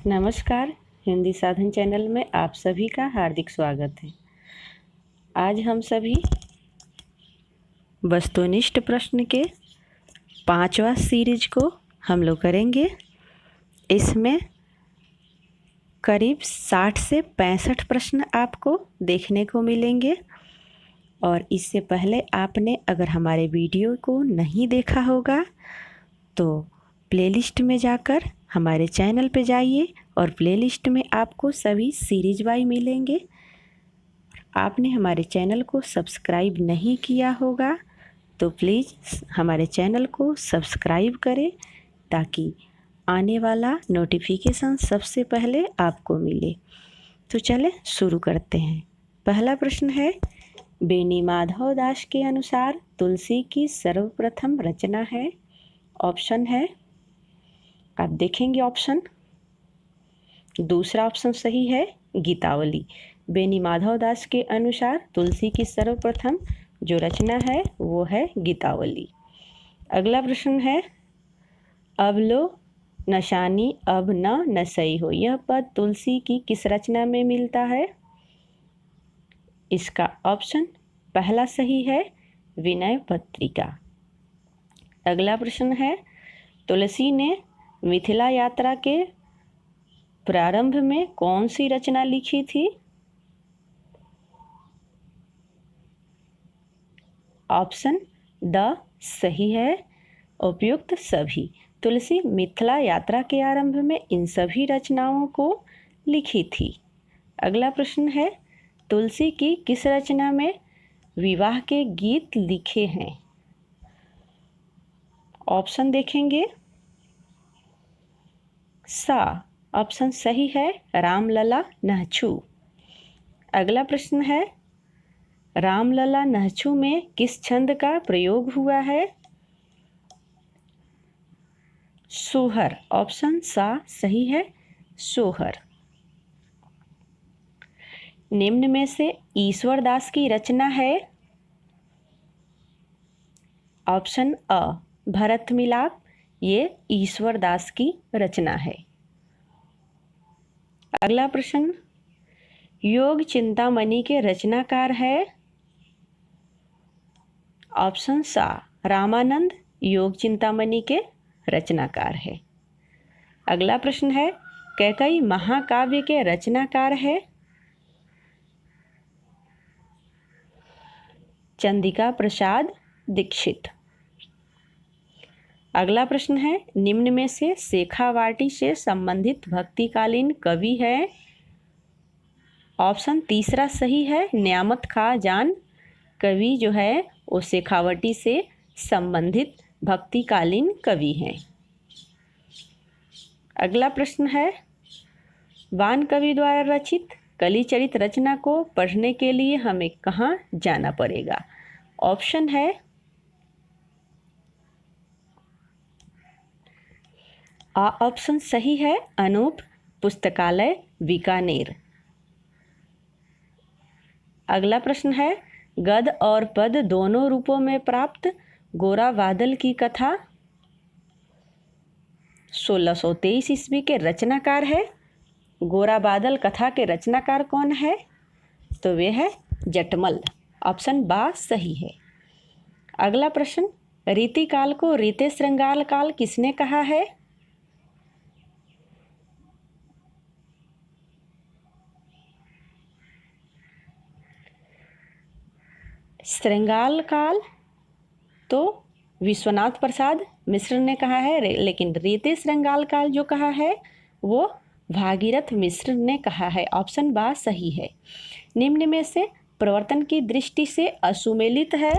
नमस्कार। हिंदी साधन चैनल में आप सभी का हार्दिक स्वागत है। आज हम सभी वस्तुनिष्ठ प्रश्न के 5वां सीरीज को हम लोग करेंगे। इसमें करीब 60 से 65 प्रश्न आपको देखने को मिलेंगे। और इससे पहले आपने अगर हमारे वीडियो को नहीं देखा होगा तो प्लेलिस्ट में जाकर हमारे चैनल पे जाइए और प्लेलिस्ट में आपको सभी सीरीज वाई मिलेंगे। आपने हमारे चैनल को सब्सक्राइब नहीं किया होगा तो प्लीज़ हमारे चैनल को सब्सक्राइब करें ताकि आने वाला नोटिफिकेशन सबसे पहले आपको मिले। तो चलें शुरू करते हैं। पहला प्रश्न है, बेनी माधव दास के अनुसार तुलसी की सर्वप्रथम रचना है। ऑप्शन है, आप देखेंगे ऑप्शन। दूसरा ऑप्शन सही है, गीतावली। बेनी माधव दास के अनुसार तुलसी की सर्वप्रथम जो रचना है वो है गीतावली। अगला प्रश्न है, अब लो नशानी अब न नसई हो, यह पद तुलसी की किस रचना में मिलता है? इसका ऑप्शन पहला सही है, विनय पत्रिका। अगला प्रश्न है, तुलसी ने मिथिला यात्रा के प्रारंभ में कौन सी रचना लिखी थी? ऑप्शन द सही है, उपयुक्त सभी। तुलसी मिथिला यात्रा के आरंभ में इन सभी रचनाओं को लिखी थी। अगला प्रश्न है, तुलसी की किस रचना में विवाह के गीत लिखे हैं? ऑप्शन देखेंगे। सा ऑप्शन सही है, रामलला नहछू। अगला प्रश्न है, रामलला नहछू में किस छंद का प्रयोग हुआ है? सोहर। ऑप्शन सा सही है, सोहर। निम्न में से ईश्वर दास की रचना है? ऑप्शन अ भरत मिलाप, ये ईश्वर दास की रचना है। अगला प्रश्न, योग चिंतामणि के रचनाकार है? ऑप्शन सा रामानंद योग चिंतामणि के रचनाकार है। अगला प्रश्न है, कैकेयी महाकाव्य के रचनाकार है? चंदिका प्रसाद दीक्षित। अगला प्रश्न है, निम्न में से शेखावाटी से संबंधित भक्तिकालीन कवि है? ऑप्शन तीसरा सही है, न्यामत खां जान कवि जो है वो शेखावटी से संबंधित भक्तिकालीन कवि हैं। अगला प्रश्न है, वान कवि द्वारा रचित कलिचरित रचना को पढ़ने के लिए हमें कहाँ जाना पड़ेगा? ऑप्शन है, ऑप्शन सही है, अनूप पुस्तकालय बीकानेर। अगला प्रश्न है, गद और पद दोनों रूपों में प्राप्त गोरा बादल की कथा 1623 ईस्वी के रचनाकार है। गोरा बादल कथा के रचनाकार कौन है? तो वे है जटमल। ऑप्शन बा सही है। अगला प्रश्न, रीति काल को रीते श्रृंगार काल किसने कहा है? श्रृंगार काल तो विश्वनाथ प्रसाद मिश्र ने कहा है, लेकिन रीते श्रृंगार काल जो कहा है वो भागीरथ मिश्र ने कहा है। ऑप्शन बा सही है। निम्न में से प्रवर्तन की दृष्टि से असुमेलित है?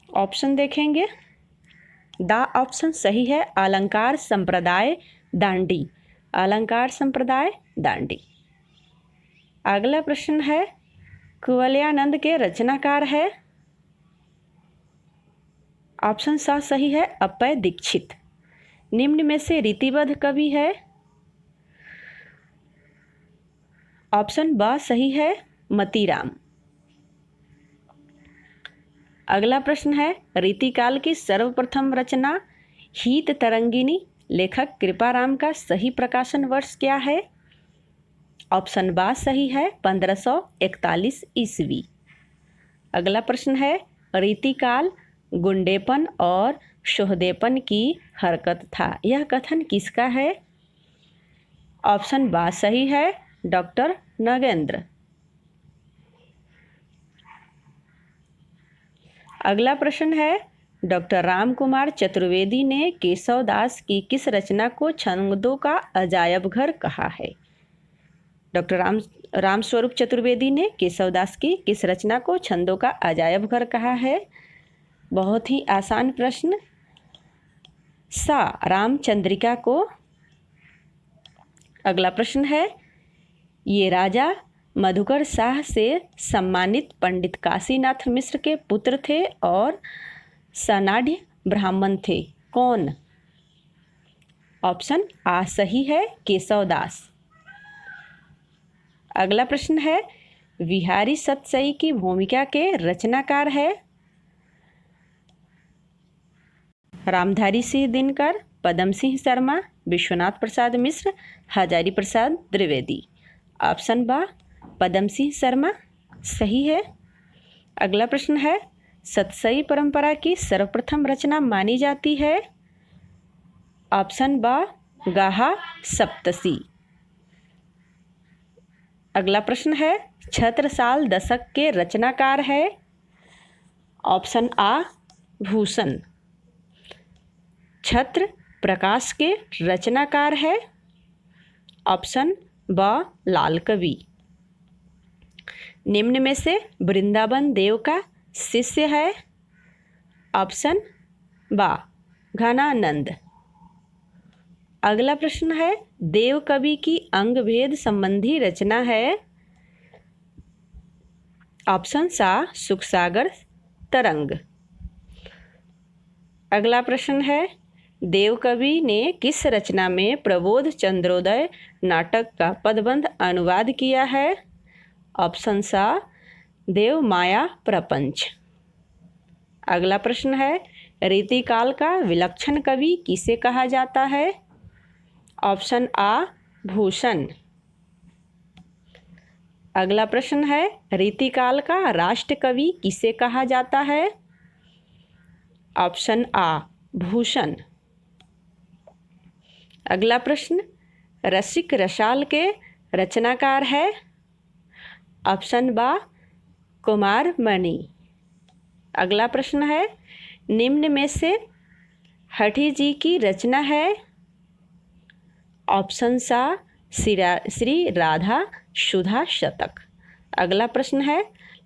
ऑप्शन देखेंगे। दा ऑप्शन सही है, अलंकार संप्रदाय दांडी। अलंकार संप्रदाय दांडी। अगला प्रश्न है, कुवलयानंद के रचनाकार है? ऑप्शन सा सही है, अप्पय दीक्षित। निम्न में से रीतिबद्ध कवि है? ऑप्शन बा सही है, मतीराम। अगला प्रश्न है, रीतिकाल की सर्वप्रथम रचना हीत तरंगिनी लेखक कृपाराम का सही प्रकाशन वर्ष क्या है? ऑप्शन बा सही है 1541 ईस्वी। अगला प्रश्न है, रीतिकाल गुंडेपन और शोहदेपन की हरकत था, यह कथन किसका है? ऑप्शन बा सही है डॉक्टर नगेंद्र। अगला प्रश्न है, डॉक्टर राम कुमार चतुर्वेदी ने केशवदास की किस रचना को छंदों का अजायब घर कहा है? डॉक्टर राम स्वरूप चतुर्वेदी ने केशवदास की किस रचना को छंदों का अजायब घर कहा है? बहुत ही आसान प्रश्न, सा रामचंद्रिका को। अगला प्रश्न है, ये राजा मधुकर शाह से सम्मानित पंडित काशीनाथ मिश्र के पुत्र थे और सनाढ़ ब्राह्मण थे, कौन? ऑप्शन आ सही है केशवदास। अगला प्रश्न है, विहारी सतसई की भूमिका के रचनाकार है? रामधारी सिंह दिनकर, पदम सिंह शर्मा, विश्वनाथ प्रसाद मिश्र, हजारी प्रसाद द्विवेदी। ऑप्शन बा पदम सिंह शर्मा सही है। अगला प्रश्न है, सतसई परंपरा की सर्वप्रथम रचना मानी जाती है? ऑप्शन बा गाहा सप्तसी। अगला प्रश्न है, छत्रसाल दशक के रचनाकार है? ऑप्शन आ भूषण। छत्र प्रकाश के रचनाकार है? ऑप्शन ब लाल कवि। निम्न में से वृंदावन देव का शिष्य है? ऑप्शन बा घनानंद। अगला प्रश्न है, देव कवि की अंगभेद संबंधी रचना है? ऑप्शन सा सुखसागर तरंग। अगला प्रश्न है, देव कवि ने किस रचना में प्रबोध चंद्रोदय नाटक का पदबंध अनुवाद किया है? ऑप्शन सा देव माया प्रपंच। अगला प्रश्न है, रीतिकाल का विलक्षण कवि किसे कहा जाता है? ऑप्शन आ भूषण। अगला प्रश्न है, रीतिकाल का राष्ट्र कवि किसे कहा जाता है? ऑप्शन आ भूषण। अगला प्रश्न, रसिक रसाल के रचनाकार है? ऑप्शन बा कुमार मणि। अगला प्रश्न है, निम्न में से हठी जी की रचना है? ऑप्शन सा श्री राधा सुधा शतक। अगला प्रश्न है,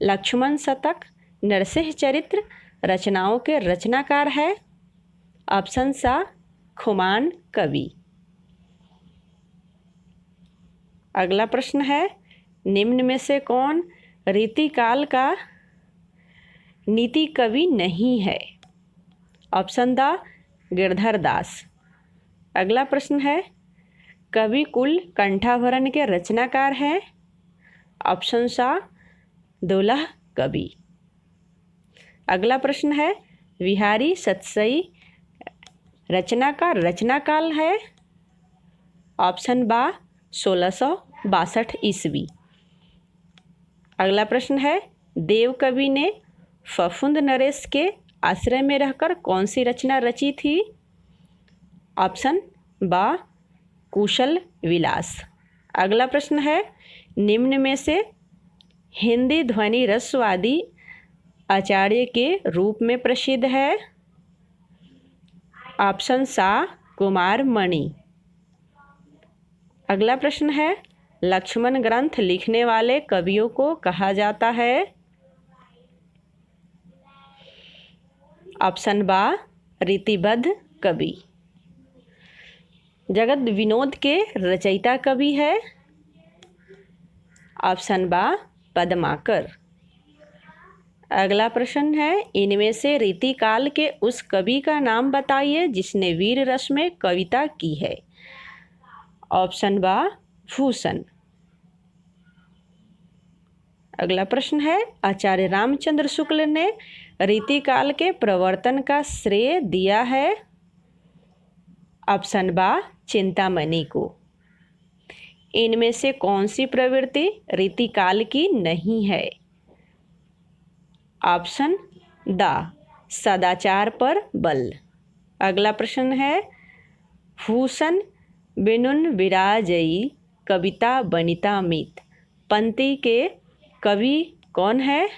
लक्ष्मण शतक नरसिंह चरित्र रचनाओं के रचनाकार है? ऑप्शन सा खुमान कवि। अगला प्रश्न है, निम्न में से कौन रीतिकाल का नीति कवि नहीं है? ऑप्शन द गिरधर दास। अगला प्रश्न है, कवि कुल कंठाभरण के रचनाकार हैं? ऑप्शन सा दुलह कवि। अगला प्रश्न है, विहारी सतसई रचना का रचनाकाल है? ऑप्शन बा 1662 ईस्वी। अगला प्रश्न है, देव कवि ने फफूंद नरेश के आश्रय में रहकर कौन सी रचना रची थी? ऑप्शन बा कुशल विलास। अगला प्रश्न है, निम्न में से हिंदी ध्वनि रसवादी आचार्य के रूप में प्रसिद्ध है? ऑप्शन सा कुमार मणि। अगला प्रश्न है, लक्ष्मण ग्रंथ लिखने वाले कवियों को कहा जाता है? ऑप्शन बा रीतिबद्ध कवि। जगत विनोद के रचयिता कवि है? ऑप्शन बा पद्माकर। अगला प्रश्न है, इनमें से रीतिकाल के उस कवि का नाम बताइए जिसने वीर रस में कविता की है? ऑप्शन बा भूषण। अगला प्रश्न है, आचार्य रामचंद्र शुक्ल ने रीतिकाल के प्रवर्तन का श्रेय दिया है? ऑप्शन बा चिंतामणि को। इनमें से कौन सी प्रवृत्ति रीतिकाल की नहीं है? ऑप्शन द सदाचार पर बल। अगला प्रश्न है, भूषण बिनुन विराजई कविता बनिता मित पंक्ति के कवि कौन है?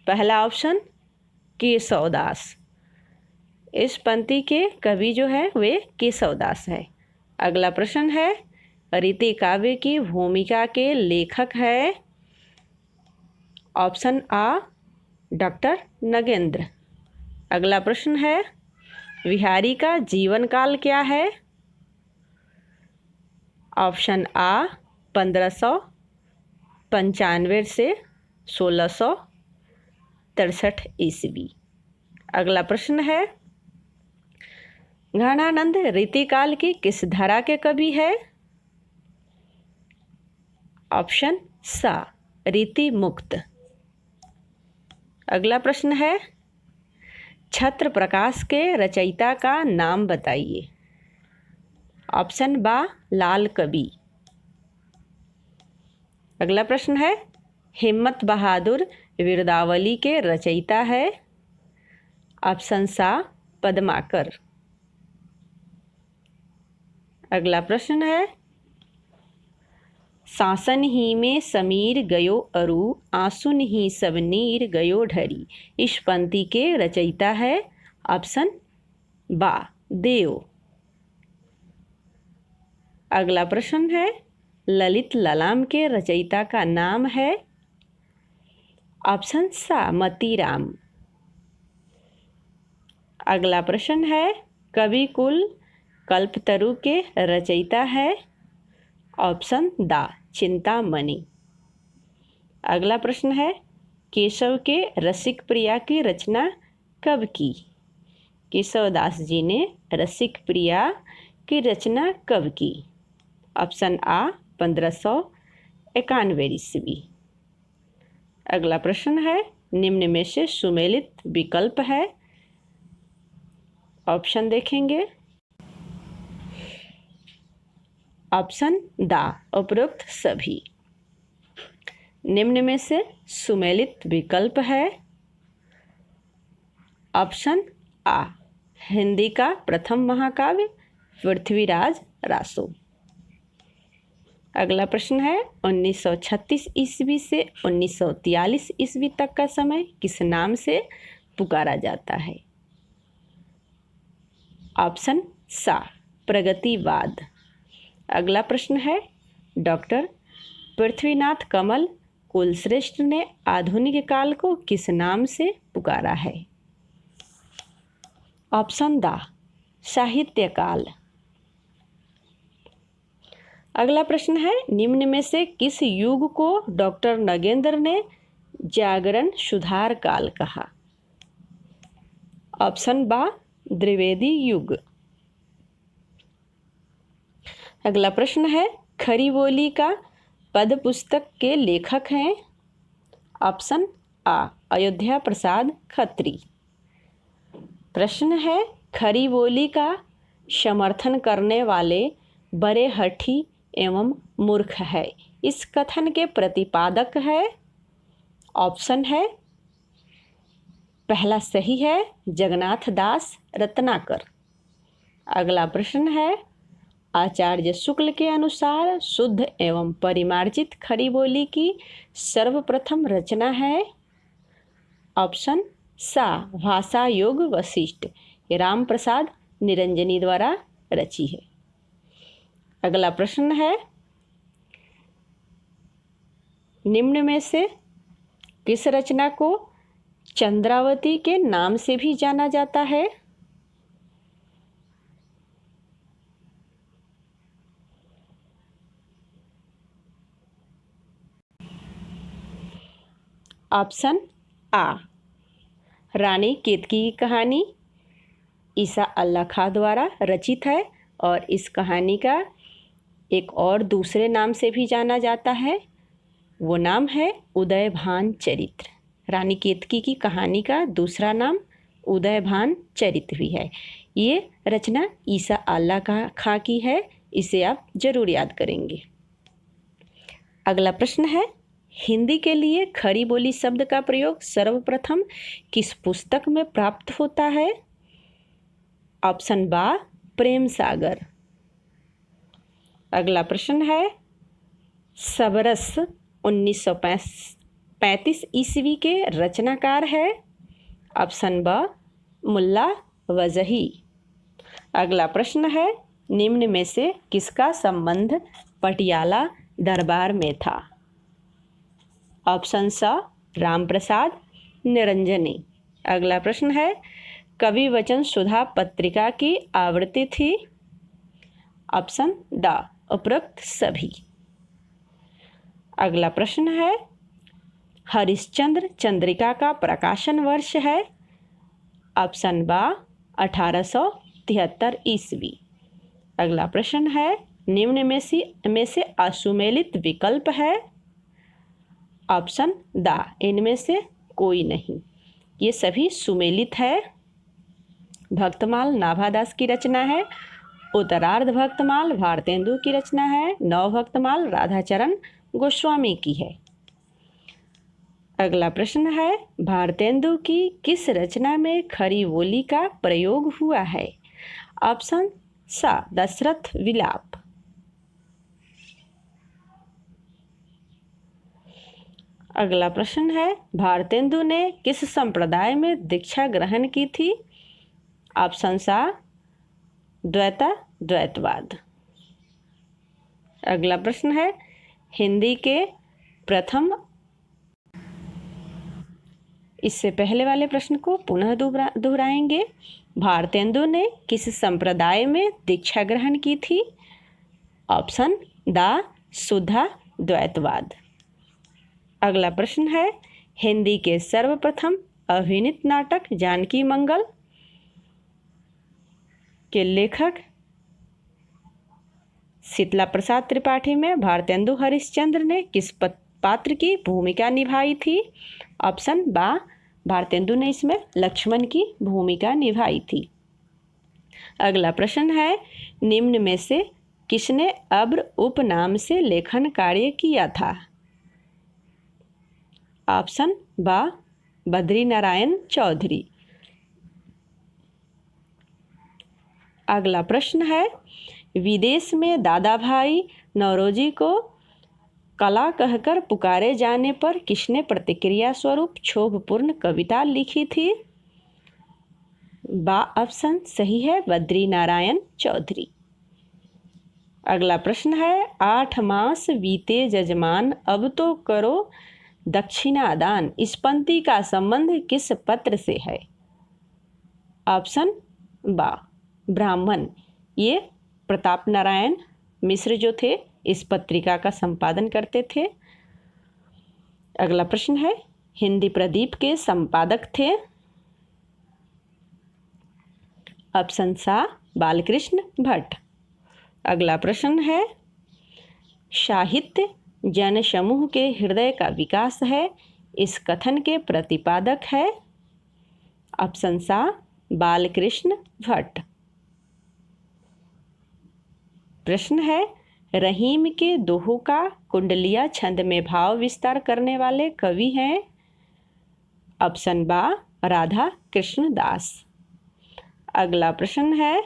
पहला ऑप्शन केशवदास। इस पंक्ति के कवि जो है वे केशवदास है। अगला प्रश्न है, रीति काव्य की भूमिका के लेखक है? ऑप्शन आ डॉक्टर नगेंद्र। अगला प्रश्न है, बिहारी का जीवन काल क्या है? ऑप्शन आ 1595 से 1663 ईस्वी। अगला प्रश्न है, घनानंद रीतिकाल की किस धारा के कवि है? ऑप्शन सा रीति मुक्त। अगला प्रश्न है, छत्र प्रकाश के रचयिता का नाम बताइए। ऑप्शन बा लाल कवि। अगला प्रश्न है, हिम्मत बहादुर वीरदावली के रचयिता है? ऑप्शन सा पद्माकर। अगला प्रश्न है, शासन ही में समीर गयो अरु आंसुन ही सब नीर गयो ढरी इस पंक्ति के रचयिता है? ऑप्शन बा देव। अगला प्रश्न है, ललित ललाम के रचयिता का नाम है? ऑप्शन सा मतीराम। अगला प्रश्न है, कवि कुल कल्पतरु के रचयिता है? ऑप्शन दा चिंतामणि। अगला प्रश्न है, केशव के रसिक प्रिया की रचना कब की? केशवदास जी ने रसिक प्रिया की रचना कब की? ऑप्शन आ 1591 ईस्वी। अगला प्रश्न है, निम्न में से सुमेलित विकल्प है? ऑप्शन देखेंगे। ऑप्शन दा उपरोक्त सभी। निम्न में से सुमेलित विकल्प है? ऑप्शन आ हिंदी का प्रथम महाकाव्य पृथ्वीराज रासो। अगला प्रश्न है, 1936 ईस्वी से 1943 ईस्वी तक का समय किस नाम से पुकारा जाता है? ऑप्शन सा प्रगतिवाद। अगला प्रश्न है, डॉक्टर पृथ्वीनाथ कमल कुलश्रेष्ठ ने आधुनिक काल को किस नाम से पुकारा है? ऑप्शन दा साहित्य काल। अगला प्रश्न है, निम्न में से किस युग को डॉक्टर नगेंद्र ने जागरण सुधार काल कहा? ऑप्शन बा द्विवेदी युग। अगला प्रश्न है, खरी बोली का पद पुस्तक के लेखक हैं? ऑप्शन आ अयोध्या प्रसाद खत्री। प्रश्न है, खरी बोली का समर्थन करने वाले बड़े हठी एवं मूर्ख है इस कथन के प्रतिपादक है? ऑप्शन है पहला सही है जगन्नाथ दास रत्नाकर। अगला प्रश्न है, आचार्य शुक्ल के अनुसार शुद्ध एवं परिमार्जित खड़ी बोली की सर्वप्रथम रचना है? ऑप्शन सा भाषा योग वशिष्ठ, राम प्रसाद निरंजनी द्वारा रची है। अगला प्रश्न है, निम्न में से किस रचना को चंद्रावती के नाम से भी जाना जाता है? ऑप्शन आ रानी केतकी की कहानी ईसा अल्लाह खां द्वारा रचित है और इस कहानी का एक और दूसरे नाम से भी जाना जाता है, वो नाम है उदयभान चरित्र। रानी केतकी की कहानी का दूसरा नाम उदयभान चरित्र भी है। ये रचना ईसा अल्लाह खां की है, इसे आप जरूर याद करेंगे। अगला प्रश्न है, हिंदी के लिए खड़ी बोली शब्द का प्रयोग सर्वप्रथम किस पुस्तक में प्राप्त होता है? ऑप्शन बा प्रेम सागर। अगला प्रश्न है, सबरस 1935 ईस्वी के रचनाकार है? ऑप्शन ब मुल्ला वजही। अगला प्रश्न है, निम्न में से किसका संबंध पटियाला दरबार में था? ऑप्शन स राम प्रसाद निरंजनी। अगला प्रश्न है, कवि वचन सुधा पत्रिका की आवृत्ति थी? ऑप्शन ड उपरोक्त सभी। अगला प्रश्न है, हरिश्चंद्र चंद्रिका का प्रकाशन वर्ष है? ऑप्शन बा 1873 ईस्वी। अगला प्रश्न है, निम्न में से असुमेलित विकल्प है? ऑप्शन दा इनमें से कोई नहीं, ये सभी सुमेलित है। भक्तमाल नाभादास की रचना है। उत्तरार्ध भक्तमाल भारतेंदु की रचना है। नव भक्तमाल राधाचरण गोस्वामी की है। अगला प्रश्न है, भारतेंदु की किस रचना में खड़ी बोली का प्रयोग हुआ है? ऑप्शन सा दशरथ विलाप। अगला प्रश्न है, भारतेंदु ने किस संप्रदाय में दीक्षा ग्रहण की थी? ऑप्शन सा द्वैतवाद। अगला प्रश्न है, हिंदी के प्रथम, इससे पहले वाले प्रश्न को पुनः दोहराएंगे। भारतेंदु ने किस संप्रदाय में दीक्षा ग्रहण की थी? ऑप्शन दा शुद्ध द्वैतवाद। अगला प्रश्न है, हिंदी के सर्वप्रथम अभिनीत नाटक जानकी मंगल के लेखक शीतला प्रसाद त्रिपाठी में भारतेंदु हरिश्चंद्र ने किस पात्र की भूमिका निभाई थी? ऑप्शन बा भारतेंदु ने इसमें लक्ष्मण की भूमिका निभाई थी। अगला प्रश्न है, निम्न में से किसने अब्र उपनाम से लेखन कार्य किया था? ऑप्शन बा बद्री नारायण चौधरी। अगला प्रश्न है, विदेश में दादा भाई नौरोजी को कला कहकर पुकारे जाने पर किसने प्रतिक्रिया स्वरूप क्षोभपूर्ण कविता लिखी थी? बा ऑप्शन सही है बद्री नारायण चौधरी। अगला प्रश्न है, 8 मास बीते जजमान अब तो करो दक्षिणादान, इस पंक्ति का संबंध किस पत्र से है? ऑप्शन बा ब्राह्मण। ये प्रताप नारायण मिश्र जो थे इस पत्रिका का संपादन करते थे। अगला प्रश्न है, हिंदी प्रदीप के संपादक थे? ऑप्शन सा बालकृष्ण भट्ट। अगला प्रश्न है, साहित्य जन समूह के हृदय का विकास है, इस कथन के प्रतिपादक है? ऑप्शन सा बालकृष्ण भट्ट। प्रश्न है, रहीम के दोहों का कुंडलिया छंद में भाव विस्तार करने वाले कवि हैं? ऑप्शन बा राधा कृष्ण दास। अगला प्रश्न है,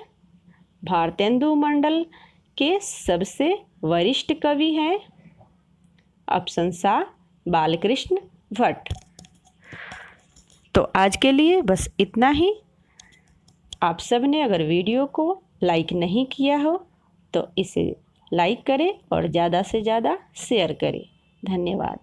भारतेंदु मंडल के सबसे वरिष्ठ कवि हैं? ऑप्शन सा बालकृष्ण भट्ट। तो आज के लिए बस इतना ही। आप सब ने अगर वीडियो को लाइक नहीं किया हो तो इसे लाइक करें और ज़्यादा से ज़्यादा शेयर करें। धन्यवाद।